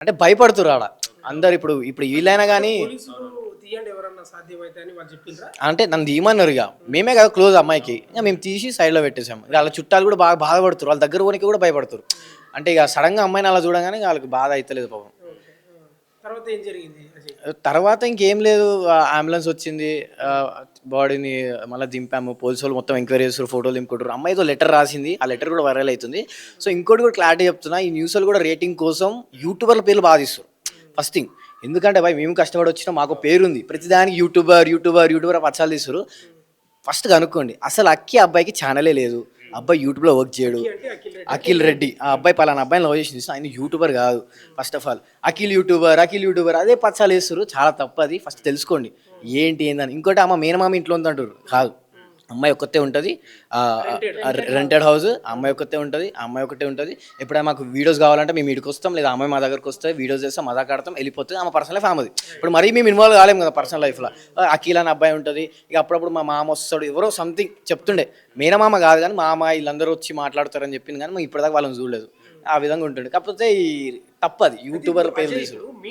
అంటే భయపడుతుర్రు ఆడ. అందరు ఇప్పుడు ఇప్పుడు వీళ్ళైనా గానీ పోలీసులు తీయండి ఎవరన్నా సాధ్యమైతే అని వాళ్ళు చెప్పిండ్రా? అంటే నన్ను తీయమన్నారు ఇక. మేమే కదా క్లోజ్ అమ్మాయికి. ఇక మేము తీసి సైడ్‌లో పెట్టేసాము. ఇక ఆళ్ళ చుట్టాలు కూడా బాగా బాధపడుతుర్రు. వాళ్ళ దగ్గర పోనీకి కూడా భయపడుతుర్రు. అంటే ఇక సడెన్‌గా అమ్మాయిని అలా చూడంగానే వాళ్ళకి బాధ అయితలేదు పాపం. ఓకే. తర్వాత ఏం జరిగింది అజయ్? తర్వాత ఇంకేం లేదు. అంబులెన్స్ వచ్చింది. బాడీని మళ్ళీ దింపాము. పోలీసోళ్ళు మొత్తం ఎంక్వైరీ చేస్తుర్రు, ఫోటోలు దింపుకుంటుర్రు. అమ్మాయి ఏదో లెటర్ రాసింది. ఆ లెటర్ కూడా వైరల్ అవుతుంది. సో ఇంకోటి కూడా క్లారిటీ చెప్తున్నా. ఈ న్యూస్‌లో కూడా రేటింగ్ కోసం యూట్యూబర్ల పేర్లు బాగా తీస్తుర్రు. First thing. ఎందుకంటే భయ్ మేము కష్టపడి వచ్చినాం. మాకు పేరుంది. ప్రతిదానికి యూట్యూబర్ అని పచ్చాలు తీస్తుర్రు. ఫస్ట్ కనుక్కోండి. అసలు అక్కి అబ్బాయికి ఛానలే లేదు. అబ్బాయి యూట్యూబ్‌లో వర్క్ చేయడు. అంటే అఖిల్ రెడ్డి. అఖిల్ రెడ్డి ఆ అబ్బాయి పలానా అబ్బాయిని లవ్ చేసి చూసిన ఆయన యూట్యూబర్ కాదు. First of all Akhil YouTuber అదే పచ్చాలు వేస్తారు. చాలా తప్పు అది. ఫస్ట్ తెలుసుకోండి ఏంటి ఏందని. ఇంకోటి అమ్మ మేనమామ ఇంట్లో ఉంది అంటారు. కాదు, అమ్మాయి ఒక్కతే ఉంటుంది. Rented house. అమ్మాయి ఒక్కతే ఉంటుంది. అమ్మాయి ఒకటే ఉంటుంది. ఎప్పుడైనా మాకు వీడియోస్ కావాలంటే మేము ఇక్కడికి వస్తాం, లేదా అమ్మాయి మా దగ్గరకు వస్తే వీడియోస్ చేస్తాం, మజాక్ ఆడతాం, వెళ్ళిపోతుంది. ఆమె పర్సనల్ లైఫ్ ఆమెది. ఇప్పుడు మరీ మేము ఇన్వాల్వ్ కాలేము కదా పర్సనల్ లైఫ్లో. అఖిల్ అని అబ్బాయి ఉంటుంది. ఇక అప్పుడప్పుడు మా మామ వస్తాడు, ఎవరో సంథింగ్ చెప్తుండే. మేనమామ కాదు కానీ మామ వీళ్ళందరూ వచ్చి మాట్లాడతారని చెప్పింది కానీ మేము ఇప్పటిదాకా వాళ్ళని చూడలేదు. ఆ విధంగా ఉంటుంది. కాకపోతే ఈ తప్పది యూట్యూబర్ పేరు తీసుడు.